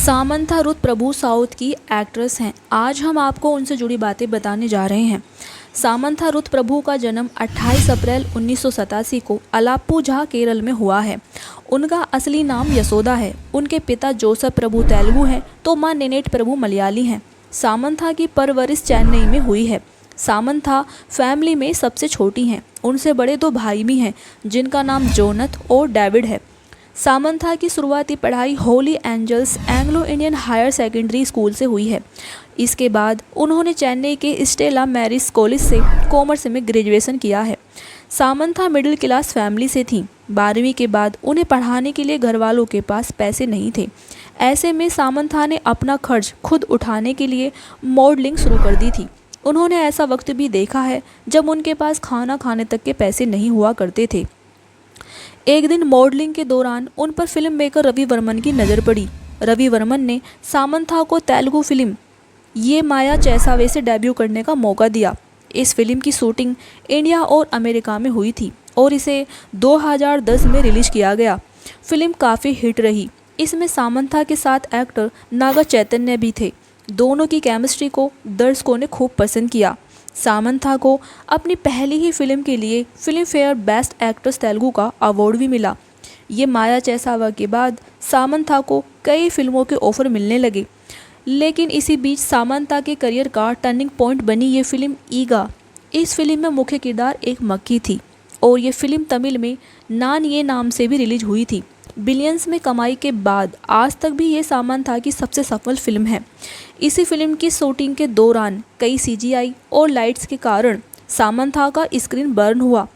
Samantha Ruth प्रभु south की actress हैं। आज हम आपको उनसे जुड़ी बातें बताने जा रहे हैं। सामंथा रुथ प्रभु का जन्म 28 अप्रैल 1987 को अलाप्पुझा केरल में हुआ है। उनका असली नाम यशोदा है। उनके पिता जोसेफ प्रभु तेलुगु हैं तो मां नेनेट प्रभु मलयाली हैं। सामंथा की परवरिश चेन्नई में हुई है। सामंथा फैमिली में सबसे छोटी हैं। उनसे बड़े दो भाई भी हैं जिनका नाम जोनथ और डेविड है। सामंथा की शुरुआती पढ़ाई Holy Angels Anglo Indian Higher Secondary School से हुई है। इसके बाद उन्होंने चेन्नई के स्टेला मैरिज कॉलेज से कॉमर्स में ग्रेजुएशन किया है। सामंथा मिडिल क्लास फैमिली से थीं। 12वीं के बाद उन्हें पढ़ाने के लिए घर वालों के पास पैसे नहीं थे। ऐसे में सामंथा ने अपना खर्च खुद उठाने के लिए मॉडलिंग शुरू कर दी थी। उन्होंने ऐसा वक्त भी देखा है जब उनके पास खाना खाने तक के पैसे नहीं हुआ करते थे। एक दिन मॉडलिंग के दौरान उन पर फिल्म मेकर रवि वर्मन की नज़र पड़ी। रवि वर्मन ने सामंथा को तेलुगु फिल्म ये माया चैसावे से डेब्यू करने का मौका दिया। इस फिल्म की शूटिंग इंडिया और अमेरिका में हुई थी और इसे 2010 में रिलीज किया गया। फिल्म काफ़ी हिट रही। इसमें सामंथा के साथ एक्टर नागा चैतन्य भी थे। दोनों की केमिस्ट्री को दर्शकों ने खूब पसंद किया। सामंथा को अपनी पहली ही फिल्म के लिए film fair best actress Telugu का अवार्ड भी मिला। ये माया चैसावा के बाद सामंथा को कई फिल्मों के ऑफर मिलने लगे, लेकिन इसी बीच सामंथा के करियर का टर्निंग पॉइंट बनी ये फिल्म ईगा। इस फिल्म में मुख्य किरदार एक मक्खी थी और ये फिल्म तमिल में नान ये नाम से भी रिलीज हुई थी। बिलियंस में कमाई के बाद आज तक भी ये सामंथा की सबसे सफल फिल्म है। इसी फिल्म की शूटिंग के दौरान कई सीजीआई और लाइट्स के कारण सामंथा का स्क्रीन बर्न हुआ।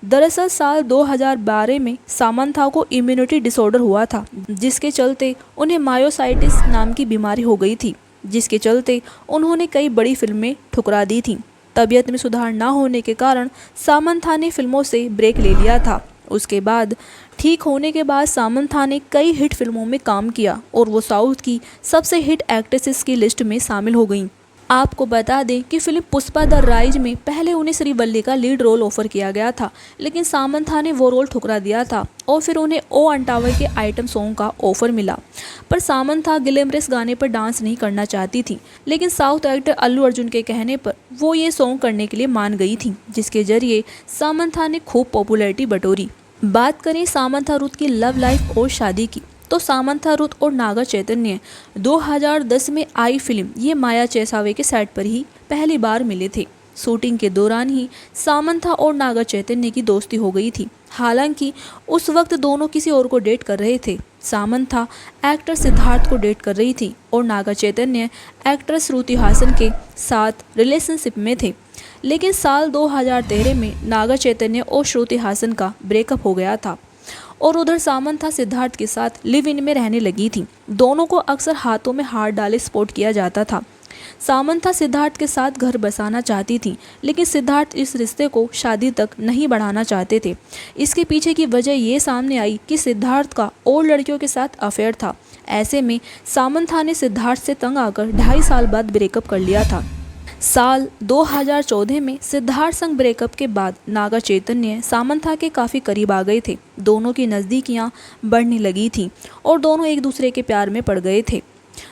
दरअसल साल 2012 में सामंथा को इम्यूनिटी डिसऑर्डर हुआ था, जिसके चलते उन्हें मायोसाइटिस नाम की बीमारी हो गई थी, जिसके चलते उन्होंने कई बड़ी फिल्में ठुकरा दी थीं। तबीयत में सुधार न होने के कारण सामंथा ने फिल्मों से ब्रेक ले लिया था। उसके बाद ठीक होने के बाद सामंथा ने कई हिट फिल्मों में काम किया और वो साउथ की सबसे हिट एक्ट्रेसेस की लिस्ट में शामिल हो गईं। आपको बता दें कि फिल्म पुष्पा द राइज में पहले उन्हें श्रीवल्ली का लीड रोल ऑफर किया गया था, लेकिन सामंथा ने वो रोल ठुकरा दिया था और फिर उन्हें ओ अंटावा के आइटम सॉन्ग का ऑफर मिला। पर सामंथा ग्लैमरस गाने पर डांस नहीं करना चाहती थी, लेकिन साउथ एक्टर अल्लू अर्जुन के कहने पर वो ये सॉन्ग करने के लिए मान गई थी, जिसके जरिए सामंथा ने खूब पॉपुलैरिटी बटोरी। बात करें सामंथा रुथ की लव लाइफ और शादी की, तो सामंथा रुथ और नागा चैतन्य 2010 में आई फिल्म ये माया चैसावे के सेट पर ही पहली बार मिले थे। शूटिंग के दौरान ही सामंथा और नागा चैतन्य की दोस्ती हो गई थी। हालांकि उस वक्त दोनों किसी और को डेट कर रहे थे। सामंथा एक्टर सिद्धार्थ को डेट कर रही थी और नागा चैतन्य एक्ट्रेस श्रुति हासन के साथ रिलेशनशिप में थे। लेकिन साल 2013 में नागा चैतन्य और श्रुति हासन का ब्रेकअप हो गया था और उधर सामंथा सिद्धार्थ के साथ लिव इन में रहने लगी थी। दोनों को अक्सर हाथों में हाथ डाले स्पॉट किया जाता था। सामंथा सिद्धार्थ के साथ घर बसाना चाहती थी, लेकिन सिद्धार्थ इस रिश्ते को शादी तक नहीं बढ़ाना चाहते थे। इसके पीछे की वजह ये सामने आई कि सिद्धार्थ का और लड़कियों के साथ अफेयर था। ऐसे में सामंथा ने सिद्धार्थ से तंग आकर 2.5 साल बाद ब्रेकअप कर लिया था। साल 2014 में सिद्धार्थ संग ब्रेकअप के बाद नागा चैतन्य सामंथा के काफ़ी करीब आ गए थे। दोनों की नज़दीकियाँ बढ़ने लगी थीं और दोनों एक दूसरे के प्यार में पड़ गए थे।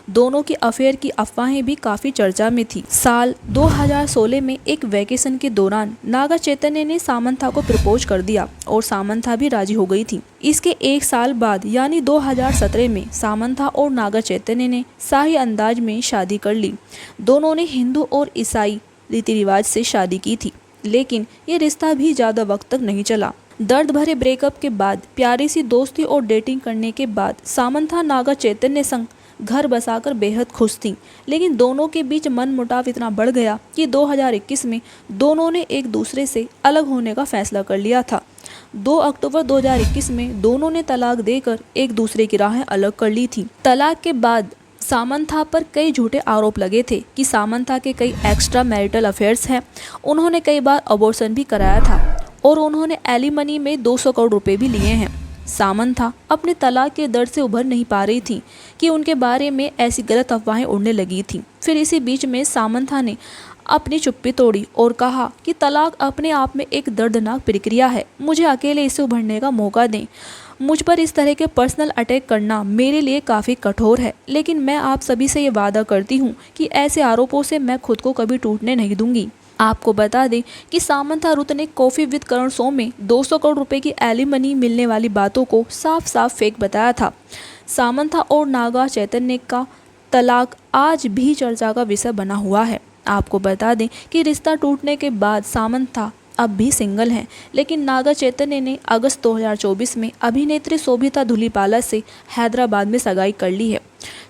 दोनों की अफेयर की अफवाहें भी काफ़ी चर्चा में थी। साल 2016 में एक वैकेशन के दौरान नागा चैतन्य ने सामंथा को प्रपोज कर दिया और सामंथा भी राजी हो गई थी। इसके एक साल बाद यानी 2017 में सामंथा और नागा चैतन्य ने शाही अंदाज में शादी कर ली। दोनों ने हिंदू और ईसाई रीति रिवाज से शादी की थी, लेकिन ये रिश्ता भी ज़्यादा वक्त तक नहीं चला। दर्द भरे ब्रेकअप के बाद प्यारी सी दोस्ती और डेटिंग करने के बाद सामंथा नागा चैतन्य संग घर बसाकर बेहद खुश थीं, लेकिन दोनों के बीच मनमुटाव इतना बढ़ गया कि 2021 में दोनों ने एक दूसरे से अलग होने का फैसला कर लिया था। 2 अक्टूबर 2021 में दोनों ने तलाक देकर एक दूसरे की राहें अलग कर ली थी। तलाक के बाद सामंथा पर कई झूठे आरोप लगे थे कि सामंथा के कई एक्स्ट्रा मैरिटल अफेयर्स हैं। उन्होंने कई बार अबॉर्शन भी कराया था और उन्होंने एलिमनी में 200 करोड़ रुपए भी लिए हैं। सामंथा अपने तलाक के दर्द से उभर नहीं पा रही थी कि उनके बारे में ऐसी गलत अफवाहें उड़ने लगी थीं। फिर इसी बीच में सामंथा ने अपनी चुप्पी तोड़ी और कहा कि तलाक अपने आप में एक दर्दनाक प्रक्रिया है, मुझे अकेले इससे उभरने का मौका दें। मुझ पर इस तरह के पर्सनल अटैक करना मेरे लिए काफ़ी कठोर है, लेकिन मैं आप सभी से ये वादा करती हूँ कि ऐसे आरोपों से मैं खुद को कभी टूटने नहीं दूंगी। आपको बता दें कि सामंथा रुथ ने कॉफी विद करण शो में 200 करोड़ रुपए की एलिमनी मिलने वाली बातों को साफ साफ फेक बताया था। सामंथा और नागा चैतन्य का तलाक आज भी चर्चा का विषय बना हुआ है। आपको बता दें कि रिश्ता टूटने के बाद सामंथा अब भी सिंगल हैं, लेकिन नागा चैतन्य ने अगस्त 2024 में अभिनेत्री शोभिता धुलीपाला से हैदराबाद में सगाई कर ली है।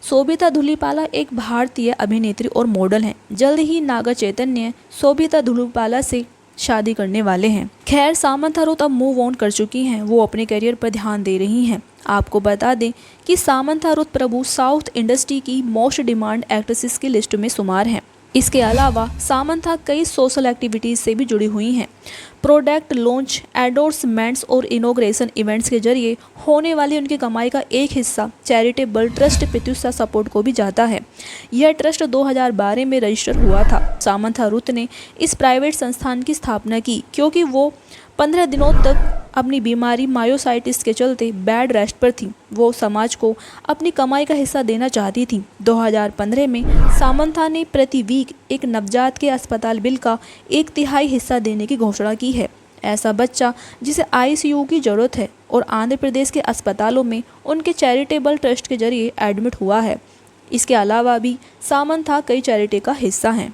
शोभिता धुलीपाला एक भारतीय अभिनेत्री और मॉडल हैं। जल्द ही नागा चैतन्य शोभिता धुलीपाला से शादी करने वाले हैं। खैर, सामंथा रुथ अब मूव ऑन कर चुकी हैं, वो अपने करियर पर ध्यान दे रही हैं। आपको बता दें कि सामंथा रुथ प्रभु साउथ इंडस्ट्री की मोस्ट डिमांड एक्ट्रेसेस की लिस्ट में शुमार हैं। इसके अलावा सामंथा कई सोशल एक्टिविटीज़ से भी जुड़ी हुई हैं। प्रोडक्ट लॉन्च, एंडोर्समेंट्स और इनॉग्रेशन इवेंट्स के जरिए होने वाली उनकी कमाई का एक हिस्सा चैरिटेबल ट्रस्ट पितुसा सपोर्ट को भी जाता है। यह ट्रस्ट 2012 में रजिस्टर हुआ था। सामंथा रुथ ने इस प्राइवेट संस्थान की स्थापना की क्योंकि वो 15 दिनों तक अपनी बीमारी मायोसाइटिस के चलते बेड रेस्ट पर थी। वो समाज को अपनी कमाई का हिस्सा देना चाहती थी। 2015 में सामंथा ने प्रति वीक एक नवजात के अस्पताल बिल का 1/3 हिस्सा देने की घोषणा की है। ऐसा बच्चा जिसे आईसीयू की जरूरत है और आंध्र प्रदेश के अस्पतालों में उनके चैरिटेबल ट्रस्ट के जरिए एडमिट हुआ है। इसके अलावा भी सामंथा कई चैरिटी का हिस्सा हैं।